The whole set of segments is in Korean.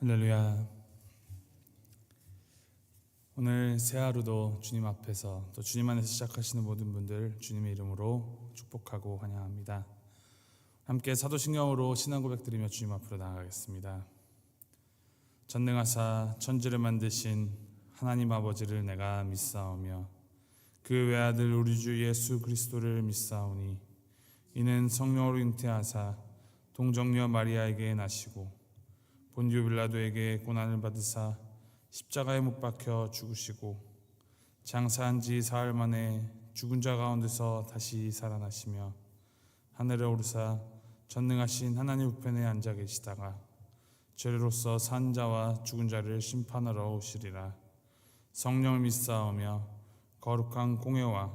할렐루야. 오늘 새 하루도 주님 앞에서 또 주님 안에서 시작하시는 모든 분들 주님의 이름으로 축복하고 환영합니다. 함께 사도신경으로 신앙 고백드리며 주님 앞으로 나아가겠습니다. 전능하사 천지를 만드신 하나님 아버지를 내가 믿사오며 그 외아들 우리 주 예수 그리스도를 믿사오니 이는 성령으로 잉태하사 동정녀 마리아에게 나시고 본디오 빌라도에게 고난을 받으사 십자가에 못 박혀 죽으시고 장사한 지 사흘 만에 죽은 자 가운데서 다시 살아나시며 하늘에 오르사 전능하신 하나님 우편에 앉아 계시다가 죄로서 산 자와 죽은 자를 심판하러 오시리라. 성령을 믿사오며 거룩한 공회와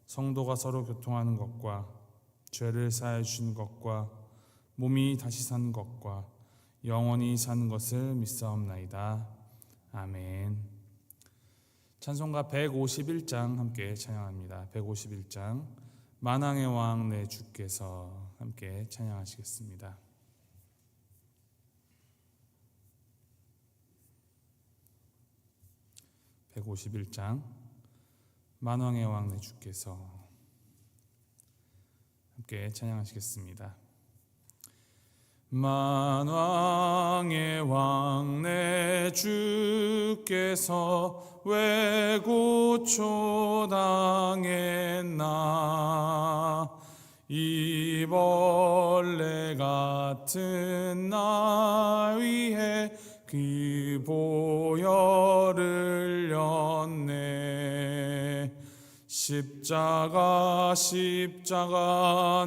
성도가 서로 교통하는 것과 죄를 사하여 주신 것과 몸이 다시 사는 것과 영원히 사는 것을 믿사옵나이다. 아멘. 찬송가 151장 함께 찬양합니다. 151장 만왕의 왕 내 주께서 함께 찬양하시겠습니다. (151장) 만왕의 왕 내 주께서 함께 찬양하시겠습니다. 만왕의 왕 내 주께서 왜 고초당했나 이 벌레 같은 나 위해 그 보혈을 흘렸네. 십자가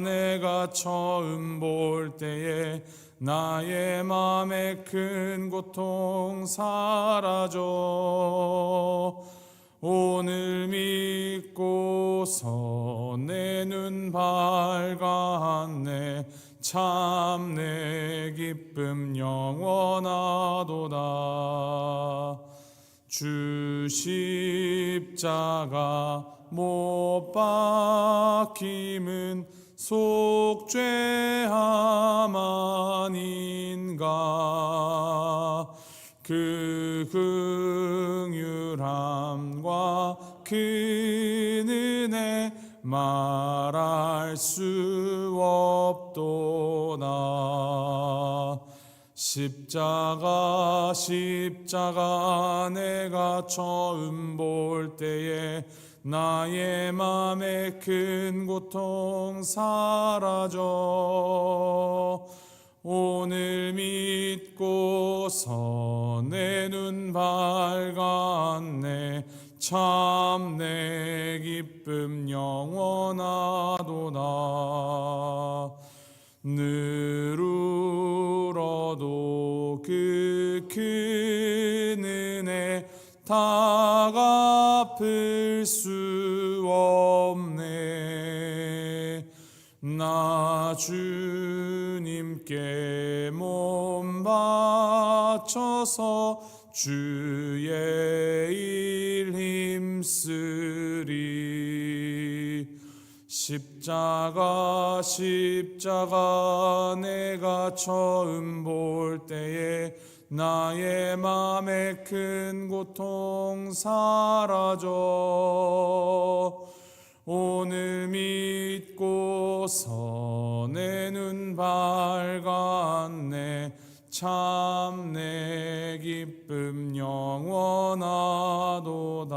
내가 처음 볼 때에 나의 맘에 큰 고통 사라져 오늘 믿고서 내 눈 밝았네. 참 내 기쁨 영원하도다. 주 십자가 못 박힘은 속죄함 아닌가. 그 긍휼함과 그 은혜 말할 수 없도다. 십자가 내가 처음 볼 때에 나의 맘에 큰 고통 사라져 오늘 믿고서 내 눈 밝았네. 참 내 기쁨 영원하도다. 늘 울어도 그 큰 은혜 다 갚을 수 없네. 나 주님께 몸 바쳐서 주의 일 힘쓰리. 십자가 내가 처음 볼 때에 나의 맘에 큰 고통 사라져 오늘 믿고서 내 눈 밝았네. 참 내 기쁨 영원하도다.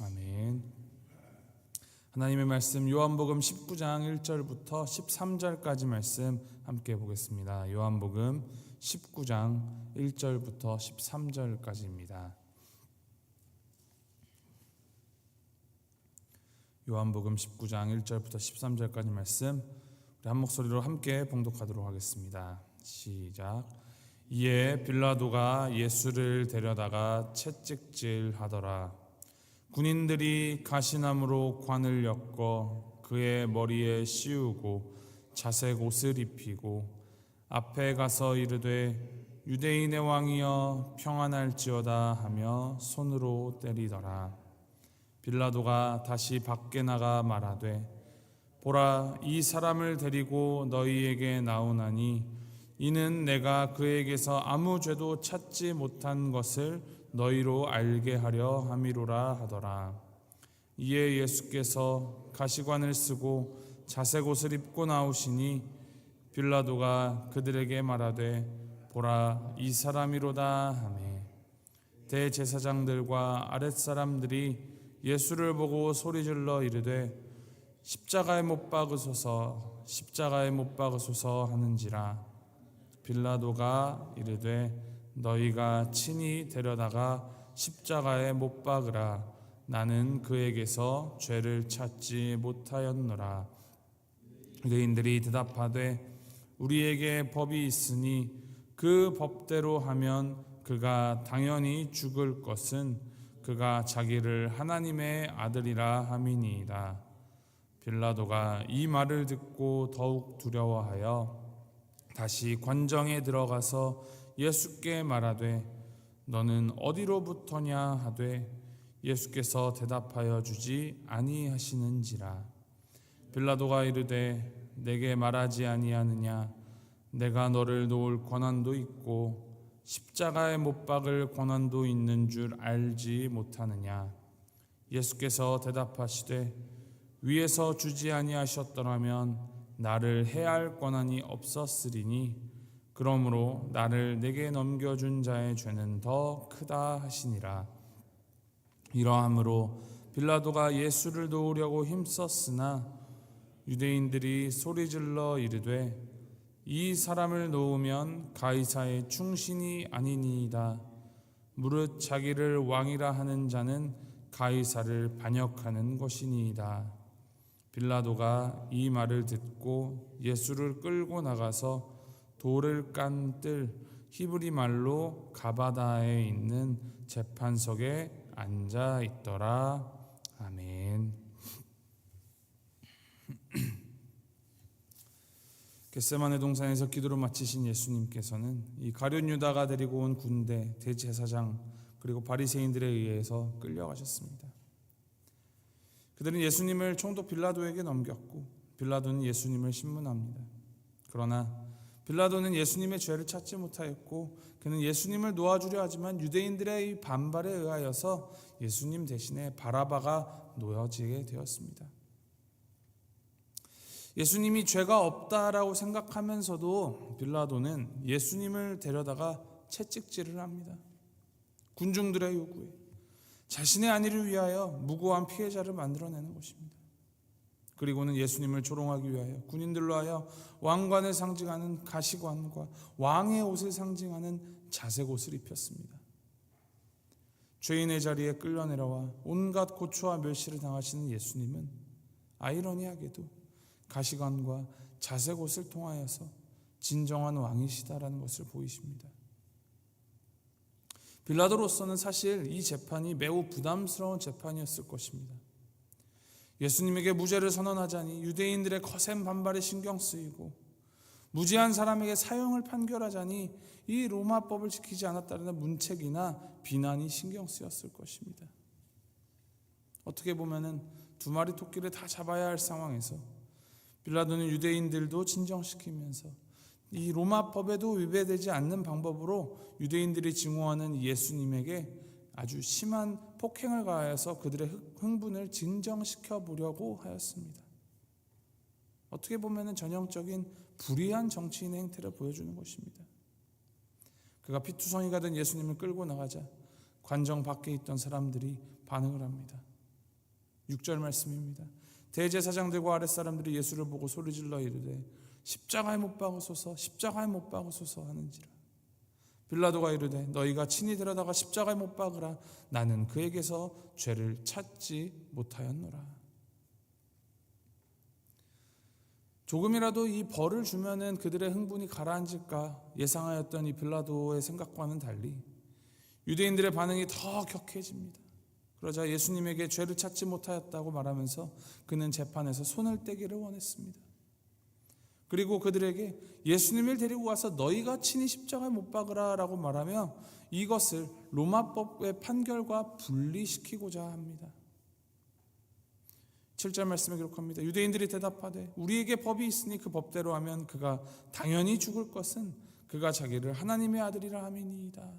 아멘. 하나님의 말씀 요한복음 19장 1절부터 13절까지 말씀 함께 보겠습니다. 요한복음 19장 1절부터 13절까지입니다. 요한복음 19장 1절부터 13절까지 말씀 우리 한 목소리로 함께 봉독하도록 하겠습니다. 시작. 이에 빌라도가 예수를 데려다가 채찍질하더라. 군인들이 가시나무로 관을 엮어 그의 머리에 씌우고 자색 옷을 입히고 앞에 가서 이르되 유대인의 왕이여 평안할지어다 하며 손으로 때리더라. 빌라도가 다시 밖에 나가 말하되 보라 이 사람을 데리고 너희에게 나오나니 이는 내가 그에게서 아무 죄도 찾지 못한 것을 너희로 알게 하려 함이로라 하더라. 이에 예수께서 가시관을 쓰고 자색 옷을 입고 나오시니 빌라도가 그들에게 말하되 보라 이 사람이로다 하매 대제사장들과 아랫사람들이 예수를 보고 소리질러 이르되 십자가에 못 박으소서 십자가에 못 박으소서 하는지라. 빌라도가 이르되 너희가 친히 데려다가 십자가에 못 박으라. 나는 그에게서 죄를 찾지 못하였노라. 유대인들이 대답하되 우리에게 법이 있으니 그 법대로 하면 그가 당연히 죽을 것은 그가 자기를 하나님의 아들이라 함이니이다. 빌라도가 이 말을 듣고 더욱 두려워하여 다시 관정에 들어가서 예수께 말하되 너는 어디로부터냐 하되 예수께서 대답하여 주지 아니하시는지라. 빌라도가 이르되 내게 말하지 아니하느냐 내가 너를 놓을 권한도 있고 십자가에 못 박을 권한도 있는 줄 알지 못하느냐. 예수께서 대답하시되 위에서 주지 아니하셨더라면 나를 해할 권한이 없었으리니 그러므로 나를 내게 넘겨준 자의 죄는 더 크다 하시니라. 이러함으로 빌라도가 예수를 놓으려고 힘썼으나 유대인들이 소리질러 이르되 이 사람을 놓으면 가이사의 충신이 아니니이다. 무릇 자기를 왕이라 하는 자는 가이사를 반역하는 것이니이다. 빌라도가 이 말을 듣고 예수를 끌고 나가서 돌을 깐 뜰 히브리 말로 가바다에 있는 재판석에 앉아 있더라. 아멘. 겟세마네 동산에서 기도를 마치신 예수님께서는 이 가룟 유다가 데리고 온 군대, 대제사장 그리고 바리새인들에 의해서 끌려가셨습니다. 그들은 예수님을 총독 빌라도에게 넘겼고 빌라도는 예수님을 신문합니다. 그러나 빌라도는 예수님의 죄를 찾지 못하였고 그는 예수님을 놓아주려 하지만 유대인들의 반발에 의하여서 예수님 대신에 바라바가 놓여지게 되었습니다. 예수님이 죄가 없다라고 생각하면서도 빌라도는 예수님을 데려다가 채찍질을 합니다. 군중들의 요구에 자신의 안위를 위하여 무고한 피해자를 만들어내는 것입니다. 그리고는 예수님을 조롱하기 위하여 군인들로 하여 왕관을 상징하는 가시관과 왕의 옷을 상징하는 자색 옷을 입혔습니다. 죄인의 자리에 끌려내려와 온갖 고초와 멸시를 당하시는 예수님은 아이러니하게도 가시관과 자색 옷을 통하여서 진정한 왕이시다라는 것을 보이십니다. 빌라도로서는 사실 이 재판이 매우 부담스러운 재판이었을 것입니다. 예수님에게 무죄를 선언하자니 유대인들의 거센 반발에 신경 쓰이고 무죄한 사람에게 사형을 판결하자니 이 로마법을 지키지 않았다는 문책이나 비난이 신경 쓰였을 것입니다. 어떻게 보면은 두 마리 토끼를 다 잡아야 할 상황에서 빌라도는 유대인들도 진정시키면서 이 로마법에도 위배되지 않는 방법으로 유대인들이 증오하는 예수님에게 아주 심한 폭행을 가하여서 그들의 흥분을 진정시켜 보려고 하였습니다. 어떻게 보면 전형적인 불의한 정치인의 행태를 보여주는 것입니다. 그가 피투성이가 된 예수님을 끌고 나가자 관정 밖에 있던 사람들이 반응을 합니다. 6절 말씀입니다. 대제사장들과 아랫사람들이 예수를 보고 소리질러 이르되 십자가에 못 박으소서 십자가에 못 박으소서 하는지라. 빌라도가 이르되 너희가 친히 데려다가 십자가에 못 박으라. 나는 그에게서 죄를 찾지 못하였노라. 조금이라도 이 벌을 주면은 그들의 흥분이 가라앉을까 예상하였던 이 빌라도의 생각과는 달리 유대인들의 반응이 더 격해집니다. 그러자 예수님에게 죄를 찾지 못하였다고 말하면서 그는 재판에서 손을 떼기를 원했습니다. 그리고 그들에게 예수님을 데리고 와서 너희가 친히 십자가에 못 박으라 라고 말하며 이것을 로마법의 판결과 분리시키고자 합니다. 7절 말씀에 기록합니다. 유대인들이 대답하되 우리에게 법이 있으니 그 법대로 하면 그가 당연히 죽을 것은 그가 자기를 하나님의 아들이라 함이니이다.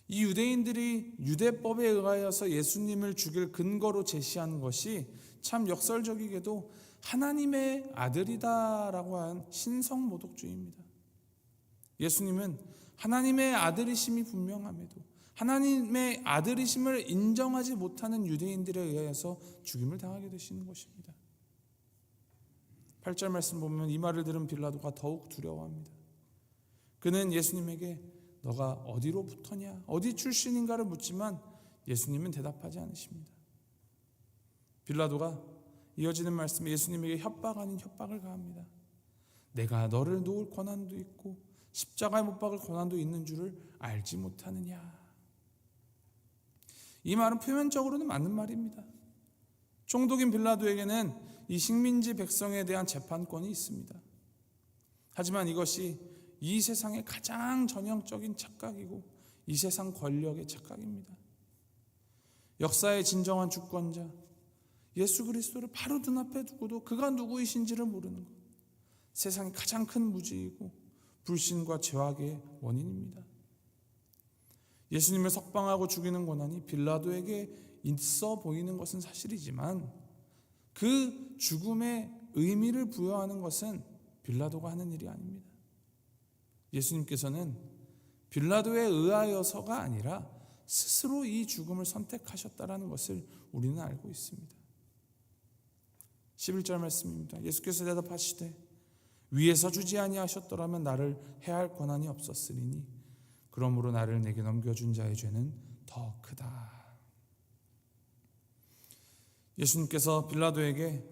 이 유대인들이 유대법에 의하여서 예수님을 죽일 근거로 제시한 것이 참 역설적이게도 하나님의 아들이다라고 한 신성모독주의입니다. 예수님은 하나님의 아들이심이 분명함에도 하나님의 아들이심을 인정하지 못하는 유대인들에 의하여서 죽임을 당하게 되시는 것입니다. 8절 말씀 보면 이 말을 들은 빌라도가 더욱 두려워합니다. 그는 예수님에게 너가 어디로부터냐, 어디 출신인가를 묻지만 예수님은 대답하지 않으십니다. 빌라도가 이어지는 말씀에 예수님에게 협박 아닌 협박을 가합니다. 내가 너를 놓을 권한도 있고 십자가에 못 박을 권한도 있는 줄을 알지 못하느냐. 이 말은 표면적으로는 맞는 말입니다. 총독인 빌라도에게는 이 식민지 백성에 대한 재판권이 있습니다. 하지만 이것이 이 세상의 가장 전형적인 착각이고 이 세상 권력의 착각입니다. 역사의 진정한 주권자 예수 그리스도를 바로 눈앞에 두고도 그가 누구이신지를 모르는 것, 세상의 가장 큰 무지이고 불신과 죄악의 원인입니다. 예수님을 석방하고 죽이는 권한이 빌라도에게 있어 보이는 것은 사실이지만 그 죽음의 의미를 부여하는 것은 빌라도가 하는 일이 아닙니다. 예수님께서는 빌라도에 의하여서가 아니라 스스로 이 죽음을 선택하셨다라는 것을 우리는 알고 있습니다. 11절 말씀입니다. 예수께서 대답하시되 위에서 주지 아니하셨더라면 나를 해할 권한이 없었으리니 그러므로 나를 내게 넘겨준 자의 죄는 더 크다. 예수님께서 빌라도에게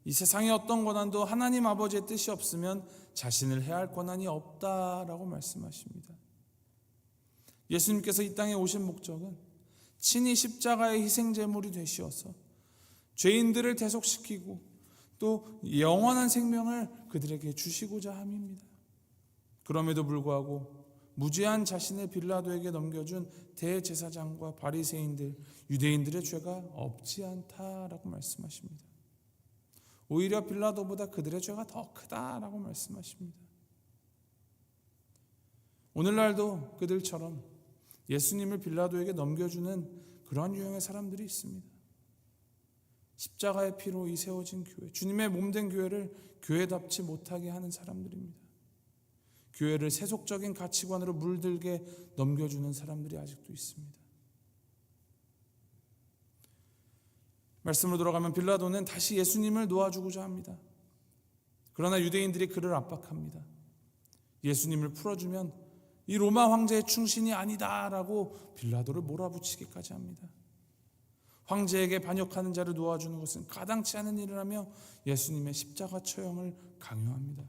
이 세상의 어떤 권한도 하나님 아버지의 뜻이 없으면 자신을 해할 권한이 없다라고 말씀하십니다. 예수님께서 이 땅에 오신 목적은 친히 십자가의 희생제물이 되시어서 죄인들을 대속시키고 또 영원한 생명을 그들에게 주시고자 함입니다. 그럼에도 불구하고 무죄한 자신의 빌라도에게 넘겨준 대제사장과 바리새인들, 유대인들의 죄가 없지 않다라고 말씀하십니다. 오히려 빌라도보다 그들의 죄가 더 크다라고 말씀하십니다. 오늘날도 그들처럼 예수님을 빌라도에게 넘겨주는 그러한 유형의 사람들이 있습니다. 십자가의 피로 이 세워진 교회, 주님의 몸된 교회를 교회답지 못하게 하는 사람들입니다. 교회를 세속적인 가치관으로 물들게 넘겨주는 사람들이 아직도 있습니다. 말씀으로 돌아가면 빌라도는 다시 예수님을 놓아주고자 합니다. 그러나 유대인들이 그를 압박합니다. 예수님을 풀어주면 이 로마 황제의 충신이 아니다라고 빌라도를 몰아붙이기까지 합니다. 황제에게 반역하는 자를 놓아주는 것은 가당치 않은 일이라며 예수님의 십자가 처형을 강요합니다.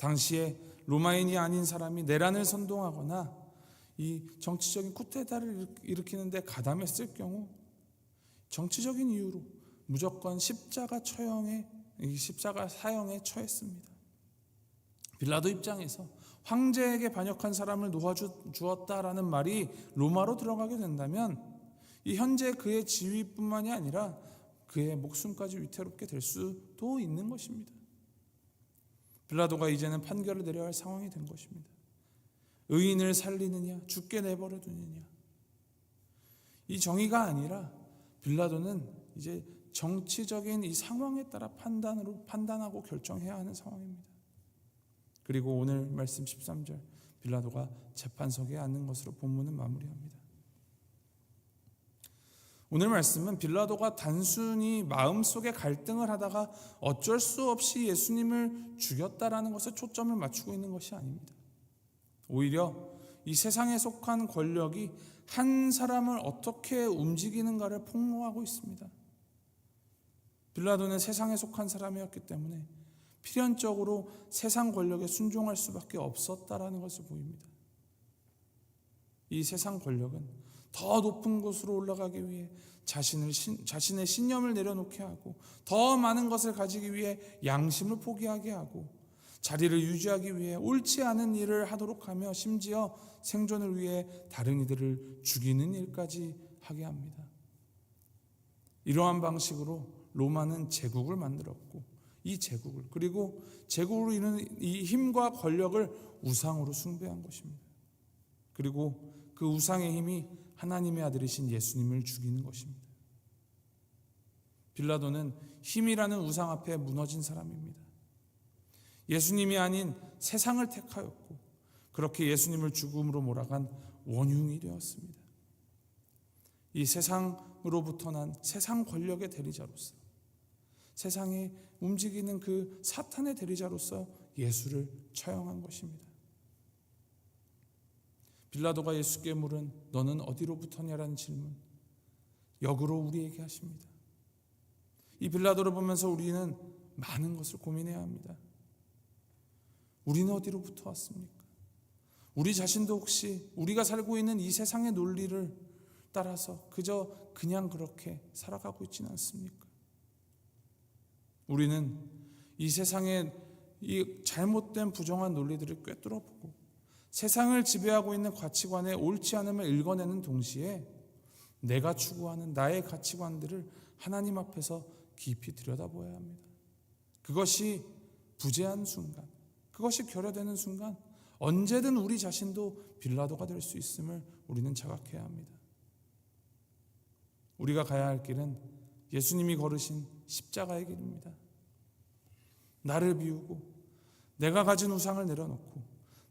당시에 로마인이 아닌 사람이 내란을 선동하거나 이 정치적인 쿠데타를 일으키는데 가담했을 경우 정치적인 이유로 무조건 십자가 사형에 처했습니다. 빌라도 입장에서 황제에게 반역한 사람을 놓아주었다라는 말이 로마로 들어가게 된다면 이 현재 그의 지위뿐만이 아니라 그의 목숨까지 위태롭게 될 수도 있는 것입니다. 빌라도가 이제는 판결을 내려야 할 상황이 된 것입니다. 의인을 살리느냐, 죽게 내버려 두느냐. 이 정의가 아니라 빌라도는 이제 정치적인 이 상황에 따라 판단하고 결정해야 하는 상황입니다. 그리고 오늘 말씀 13절 빌라도가 재판석에 앉는 것으로 본문은 마무리합니다. 오늘 말씀은 빌라도가 단순히 마음속에 갈등을 하다가 어쩔 수 없이 예수님을 죽였다라는 것에 초점을 맞추고 있는 것이 아닙니다. 오히려 이 세상에 속한 권력이 한 사람을 어떻게 움직이는가를 폭로하고 있습니다. 빌라도는 세상에 속한 사람이었기 때문에 필연적으로 세상 권력에 순종할 수밖에 없었다라는 것을 보입니다. 이 세상 권력은 더 높은 곳으로 올라가기 위해 자신의 신념을 내려놓게 하고 더 많은 것을 가지기 위해 양심을 포기하게 하고 자리를 유지하기 위해 옳지 않은 일을 하도록 하며 심지어 생존을 위해 다른 이들을 죽이는 일까지 하게 합니다. 이러한 방식으로 로마는 제국을 만들었고 이 제국을, 그리고 제국으로 이루는 이 힘과 권력을 우상으로 숭배한 것입니다. 그리고 그 우상의 힘이 하나님의 아들이신 예수님을 죽이는 것입니다. 빌라도는 힘이라는 우상 앞에 무너진 사람입니다. 예수님이 아닌 세상을 택하였고 그렇게 예수님을 죽음으로 몰아간 원흉이 되었습니다. 이 세상으로부터 난 세상 권력의 대리자로서, 세상에 움직이는 그 사탄의 대리자로서 예수를 처형한 것입니다. 빌라도가 예수께 물은 너는 어디로부터냐라는 질문, 역으로 우리에게 하십니다. 이 빌라도를 보면서 우리는 많은 것을 고민해야 합니다. 우리는 어디로부터 왔습니까? 우리 자신도 혹시 우리가 살고 있는 이 세상의 논리를 따라서 그냥 그렇게 살아가고 있지는 않습니까? 우리는 이 세상의 이 잘못된 부정한 논리들을 꿰뚫어보고 세상을 지배하고 있는 가치관의 옳지 않음을 읽어내는 동시에 내가 추구하는 나의 가치관들을 하나님 앞에서 깊이 들여다보아야 합니다. 그것이 부재한 순간, 그것이 결여되는 순간 언제든 우리 자신도 빌라도가 될 수 있음을 우리는 자각해야 합니다. 우리가 가야 할 길은 예수님이 걸으신 십자가의 길입니다. 나를 비우고 내가 가진 우상을 내려놓고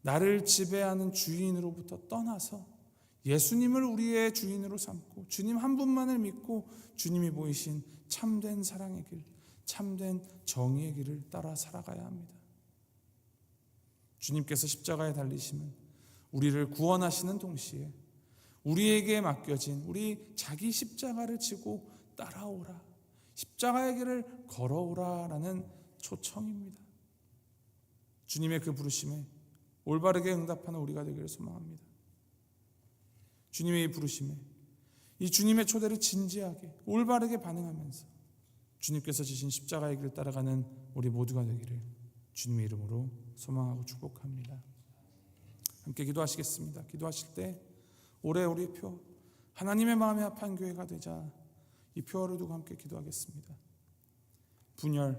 나를 지배하는 주인으로부터 떠나서 예수님을 우리의 주인으로 삼고 주님 한 분만을 믿고 주님이 보이신 참된 사랑의 길, 참된 정의의 길을 따라 살아가야 합니다. 주님께서 십자가에 달리시면 우리를 구원하시는 동시에 우리에게 맡겨진 우리 자기 십자가를 지고 따라오라, 십자가의 길을 걸어오라라는 초청입니다. 주님의 그 부르심에 올바르게 응답하는 우리가 되기를 소망합니다. 주님의 이 부르심에, 이 주님의 초대를 진지하게 올바르게 반응하면서 주님께서 지신 십자가의 길을 따라가는 우리 모두가 되기를 주님의 이름으로 소망하고 축복합니다. 함께 기도하시겠습니다. 기도하실 때 올해 우리 표 하나님의 마음에 합한 교회가 되자 이 표어를 두고 함께 기도하겠습니다. 분열,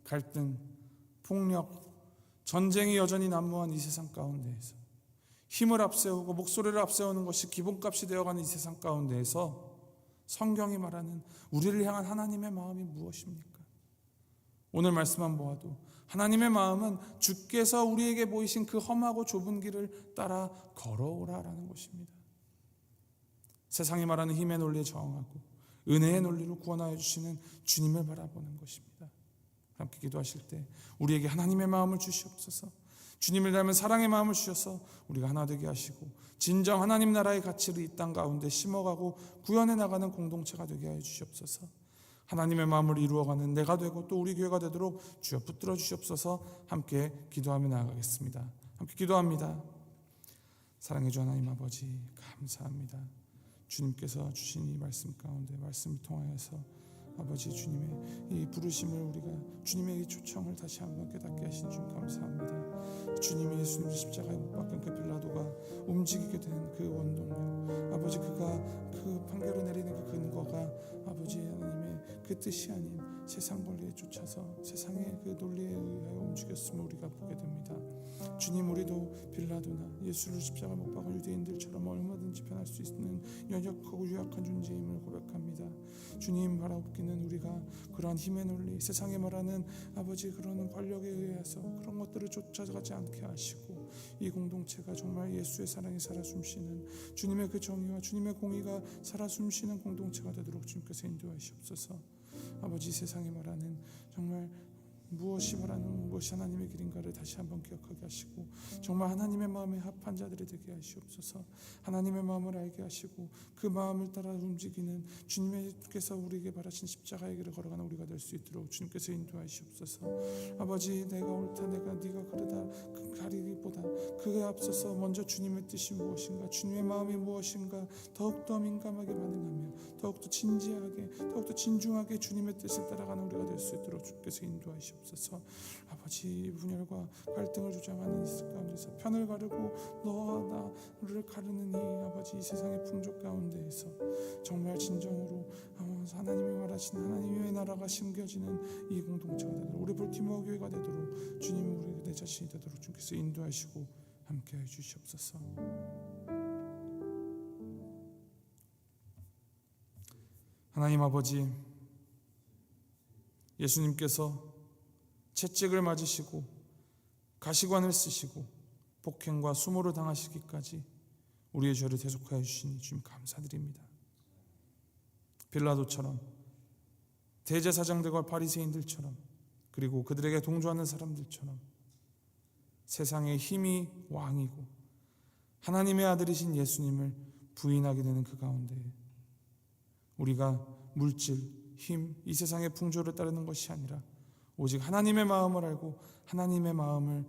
갈등, 폭력, 전쟁이 여전히 난무한 이 세상 가운데에서 힘을 앞세우고 목소리를 앞세우는 것이 기본값이 되어가는 이 세상 가운데에서 성경이 말하는 우리를 향한 하나님의 마음이 무엇입니까? 오늘 말씀만 보아도 하나님의 마음은 주께서 우리에게 보이신 그 험하고 좁은 길을 따라 걸어오라라는 것입니다. 세상이 말하는 힘의 논리에 저항하고 은혜의 논리로 구원하여 주시는 주님을 바라보는 것입니다. 함께 기도하실 때 우리에게 하나님의 마음을 주시옵소서, 주님을 닮은 사랑의 마음을 주셔서 우리가 하나 되게 하시고 진정 하나님 나라의 가치를 이 땅 가운데 심어가고 구현해 나가는 공동체가 되게 하여 주시옵소서. 하나님의 마음을 이루어가는 내가 되고 또 우리 교회가 되도록 주여 붙들어 주시옵소서. 함께 기도하며 나아가겠습니다. 함께 기도합니다. 사랑해 주 하나님 아버지, 감사합니다. 주님께서 주신 이 말씀 가운데 말씀을 통하여서 아버지 주님의 이 부르심을 우리가 주님의 이 초청을 다시 한번 깨닫게 하신 주 감사합니다. 주님이 예수님을 십자가에 못 박은 그 빌라도가 움직이게 된 그 원동력, 아버지 그가 그 판결을 내리는 그 근거가 아버지 하나님의 그 뜻이 아닌 세상 권리에 쫓아서 세상의 그 논리에 의하여 움직였음을 우리가 보게 됩니다. 주님, 우리도 빌라도나 예수를 십자가 못 박은 유대인들처럼 얼마든지 변할 수 있는 연약하고 유약한 존재임을 고백합니다. 주님, 바라옵기는 우리가 그러한 힘의 논리, 세상에 말하는 아버지 그런 권력에 의해서 그런 것들을 쫓아가지 않게 하시고 이 공동체가 정말 예수의 사랑이 살아 숨쉬는 주님의 그 정의와 주님의 공의가 살아 숨쉬는 공동체가 되도록 주님께서 인도하시옵소서. 아버지, 세상에 말하는 정말 무엇이 바라는 무엇이 하나님의 길인가를 다시 한번 기억하게 하시고 정말 하나님의 마음에 합한 자들이 되게 하시옵소서. 하나님의 마음을 알게 하시고 그 마음을 따라 움직이는 주님께서 우리에게 바라신 십자가의 길을 걸어가는 우리가 될 수 있도록 주님께서 인도하시옵소서. 아버지, 내가 옳다, 네가 그르다 그 가리기보다 그에 앞서서 먼저 주님의 뜻이 무엇인가, 주님의 마음이 무엇인가 더욱더 민감하게 반응하며 더욱더 진지하게, 더욱더 진중하게 주님의 뜻을 따라가는 우리가 될 수 있도록 주께서 인도하시옵소서. 아버지, 분열과 갈등을 주장하는 이 가운데서 편을 가르고 너와 나를 가르는 이 아버지, 이 세상의 풍족 가운데에서 정말 진정으로 하나님이 말하신 하나님의 나라가 심겨지는 이 공동체가 되도록, 우리 볼티모어 교회가 되도록 주님, 우리 내 자신이 되도록 주께서 인도하시고 함께해 주시옵소서. 하나님 아버지, 예수님께서 채찍을 맞으시고 가시관을 쓰시고 폭행과 수모를 당하시기까지 우리의 죄를 대속하여 주시니 주님 감사드립니다. 빌라도처럼, 대제사장들과 바리새인들처럼, 그리고 그들에게 동조하는 사람들처럼 세상의 힘이 왕이고 하나님의 아들이신 예수님을 부인하게 되는 그 가운데 우리가 물질, 힘, 이 세상의 풍조를 따르는 것이 아니라 오직 하나님의 마음을 알고 하나님의 마음에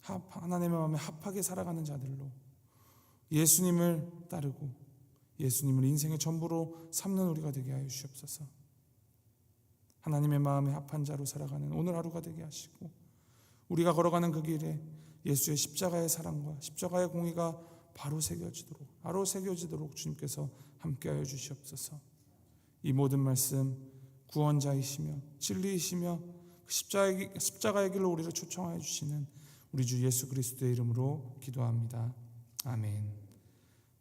합하게 살아가는 자들로 예수님을 따르고 예수님을 인생의 전부로 삼는 우리가 되게 하여 주시옵소서. 하나님의 마음에 합한 자로 살아가는 오늘 하루가 되게 하시고, 우리가 걸어가는 그 길에 예수의 십자가의 사랑과 십자가의 공의가 바로 새겨지도록 주님께서 함께하여 주시옵소서. 이 모든 말씀 구원자이시며 진리이시며 그 십자가의 길로 우리를 초청하여 주시는 우리 주 예수 그리스도의 이름으로 기도합니다. 아멘.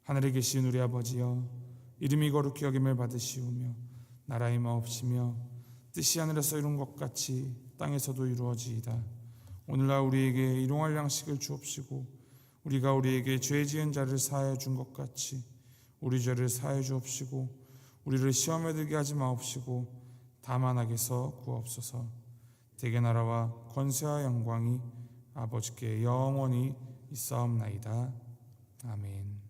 하늘에 계신 우리 아버지여, 이름이 거룩히 여김을 받으시오며 나라의 마옵시며 뜻이 하늘에서 이룬 것 같이 땅에서도 이루어지이다. 오늘날 우리에게 일용할 양식을 주옵시고 우리가 우리에게 죄 지은 자를 사하여 준 것 같이 우리 죄를 사하여 주옵시고 우리를 시험에 들게 하지 마옵시고 다만 악에서 구하옵소서. 대개 나라와 권세와 영광이 아버지께 영원히 있사옵나이다. 아멘.